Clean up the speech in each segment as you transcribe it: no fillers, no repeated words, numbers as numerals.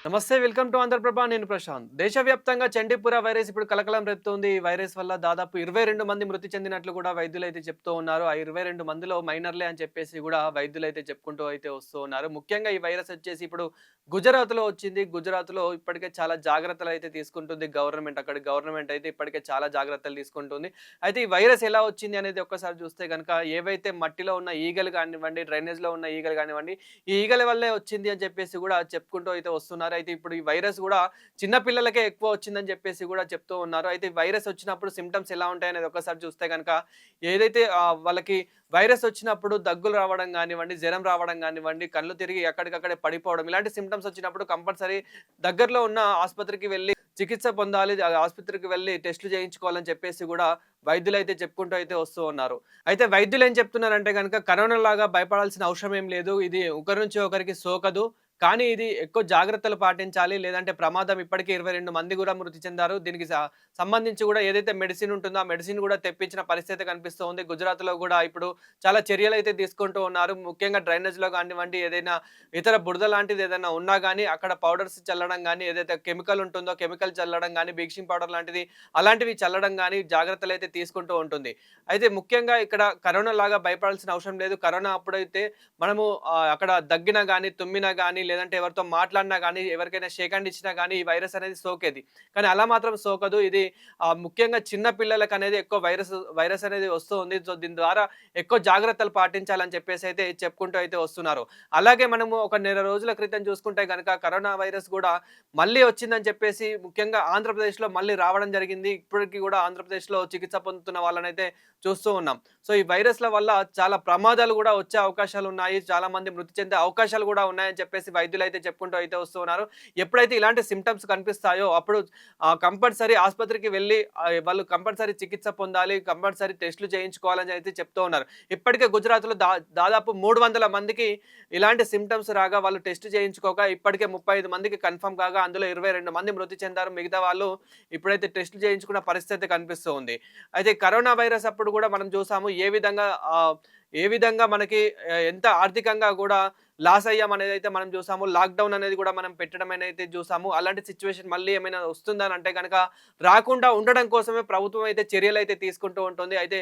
నమస్తే. Welcome to Andhraprabha. నేను ప్రశాంత్. దేశవ్యాప్తంగా చండీపుర వైరస్ ఇప్పుడు కలకలం రేపుతోంది. ఈ వైరస్ వల్ల దాదాపు 22 మంది మృతి చెందినట్లు కూడా వైద్యులైతే చెప్తూ ఉన్నారు. ఆ 22 మందిలో మైనర్‌లే అని చెప్పేసి కూడా వైద్యులైతే చెప్పుకుంటూ అయితే వస్తూ ఉన్నారు. ముఖ్యంగా ఈ వైరస్ వచ్చేసి ఇప్పుడు గుజరాత్‌లో వచ్చింది. గుజరాత్‌లో ఇప్పటికే చాలా జాగ్రత్తలైతే తీసుకుంటుంది గవర్నమెంట్. అక్కడి గవర్నమెంట్ అయితే ఇప్పటికే చాలా జాగ్రత్తలు తీసుకుంటుంది. అయితే ఈ వైరస్ ఎలా వచ్చింది అనేది ఒక్కసారి చూస్తే గనక ఏవైతే మట్టిలో ఉన్న ఈగలు కానివ్వండి, డ్రైనేజ్‌లో ఉన్న ఈగలు కానివ్వండి, ఈ ఈగల వల్లే వచ్చింది అని చెప్పేసి గూడా చెప్పుకుంటూ అయితే వస్తున్నారు. అయితే ఇప్పుడు ఈ వైరస్ గూడా చిన్న పిల్లలకే ఎక్కువ వచ్చిందని చెప్పేసి గూడా చెప్తూ ఉన్నారు. అయితే ఈ వైరస్ వచ్చినప్పుడు సింప్టమ్స్ ఎలా ఉంటాయనేది ఒక్కసారి చూస్తే గనక ఏదైతే వాళ్ళకి వైరస్ వచ్చినప్పుడు దగ్గులు రావడం గానివ్వండి, జరం రావడం గానివ్వండి, కళ్ళు తిరిగి ఎక్కడికక్కడే పడిపోవడం ఇలాంటి సింప్టమ్స్ వచ్చినప్పుడు కంపల్సరీ దగ్గరలో ఉన్న ఆస్పత్రికి వెళ్లి చికిత్స పొందాలి. ఆస్పత్రికి వెళ్లి టెస్టులు చేయించుకోవాలని చెప్పేసి గూడా వైద్యులైతే చెప్పుకుంటూ అయితే వస్తూ ఉన్నారు. అయితే వైద్యులేం చెప్తున్నారంటే గనక కరోనాలాగా భయపడాల్సిన అవసరం ఏం లేదు. ఇది ఒకరి నుంచి ఒకరికి సోకదు. కానీ ఇది ఎక్కువ జాగ్రత్తలు పాటించాలి. లేదంటే ప్రమాదం ఇప్పటికే 22 మంది గూడా మృతి చెందారు. దీనికి సంబంధించి గూడా ఏదైతే మెడిసిన్ ఉంటుందో, ఆ మెడిసిన్ గూడా తెప్పించిన పరిస్థితి కనిపిస్తూ ఉంది. గుజరాత్‌లో గూడా ఇప్పుడు చాలా చర్యలైతే తీసుకుంటూ ఉన్నారు. ముఖ్యంగా డ్రైనేజ్‌లో గానివ్వండి, ఏదైనా ఇతర బురద లాంటిది ఏదైనా ఉన్నా గానీ, అక్కడ పౌడర్స్ చల్లడం గానీ, ఏదైతే కెమికల్ ఉంటుందో కెమికల్ చల్లడం గానీ, బ్లీచింగ్ పౌడర్ లాంటిది అలాంటివి చల్లడం గానీ జాగ్రత్తలైతే తీసుకుంటూ ఉంటుంది. అయితే ముఖ్యంగా ఇక్కడ కరోనా లాగా భయపడాల్సిన అవసరం లేదు. కరోనా అప్పుడైతే మనము అక్కడ దగ్గినా గానీ, తుమ్మినా గానీ, లేదంటే ఎవరితో మాట్లాడినా గానీ, ఎవరికైనా షేక్ హ్యాండ్ ఇచ్చినా గానీ, ఈ వైరస్ అనేది సోకేది. కానీ అలా మాత్రం సోకదు. ఇది ముఖ్యంగా చిన్న పిల్లలకనేది ఎక్కువ వైరస్ అనేది వస్తూ ఉంది. సో, దీని ద్వారా ఎక్కువ జాగ్రత్తలు పాటించాలని చెప్పేసి అయితే చెప్పుకుంటూ అయితే వస్తున్నారు. అలాగే మనము ఒక నెల రోజుల క్రితం చూసుకుంటే గనక కరోనా వైరస్ గూడా మళ్ళీ వచ్చిందని చెప్పేసి ముఖ్యంగా ఆంధ్రప్రదేశ్‌లో మళ్ళీ రావడం జరిగింది. ఇప్పటికి గూడా ఆంధ్రప్రదేశ్‌లో చికిత్స పొందుతున్న వాళ్ళనైతే చూస్తూ ఉన్నాం. సో, ఈ వైరస్‌ల వల్ల చాలా ప్రమాదాలు గూడా వచ్చే అవకాశాలున్నాయి. చాలామంది మృతి చెందే అవకాశాలు గూడా ఉన్నాయని చెప్పేసి వైద్యులైతే చెప్పుకుంటూ అయితే వస్తూ ఉన్నారు. ఎప్పుడైతే ఇలాంటి సింప్టమ్స్ కనిపిస్తాయో అప్పుడు కంపల్సరీ ఆస్పత్రికి వెళ్లి వాళ్ళు కంపల్సరీ చికిత్స పొందాలి. కంపల్సరీ టెస్టులు చేయించుకోవాలని అయితే చెప్తూ ఉన్నారు. ఇప్పటికే గుజరాత్‌లో దాదాపు 300 మందికి ఇలాంటి సింప్టమ్స్ రాగా వాళ్ళు టెస్ట్ చేయించుకోగా ఇప్పటికే 35 మందికి కన్ఫర్మ్ కాగా అందులో 22 మంది మృతి చెందారు. మిగతా వాళ్ళు ఇప్పుడైతే టెస్టులు చేయించుకున్న పరిస్థితి కనిపిస్తూ ఉంది. అయితే కరోనా వైరస్ అప్పుడు గూడా మనం చూసాము ఏ విధంగా మనకి ఎంత ఆర్థికంగా గూడా లాస్ అయ్యామనేదైతే మనం చూసాము. లాక్‌డౌన్ అనేది గూడా మనం పెట్టడం అనేది చూసాము. అలాంటి సిట్యుయేషన్ మళ్ళీ ఏమైనా వస్తుందని అంటే గనక రాకుండా ఉండడం కోసమే ప్రభుత్వం అయితే చర్యలైతే తీసుకుంటూ ఉంటుంది. అయితే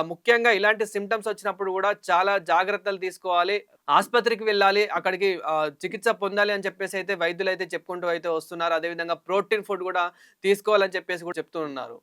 ముఖ్యంగా ఇలాంటి సింప్టమ్స్ వచ్చినప్పుడు గూడా చాలా జాగ్రత్తలు తీసుకోవాలి. ఆస్పత్రికి వెళ్ళాలి. అక్కడికి చికిత్స పొందాలి అని చెప్పేసి అయితే వైద్యులైతే చెప్పుకుంటూ అయితే వస్తున్నారు. అదేవిధంగా ప్రోటీన్ ఫుడ్ గూడా తీసుకోవాలని చెప్పేసి కూడా చెప్తూ ఉన్నారు.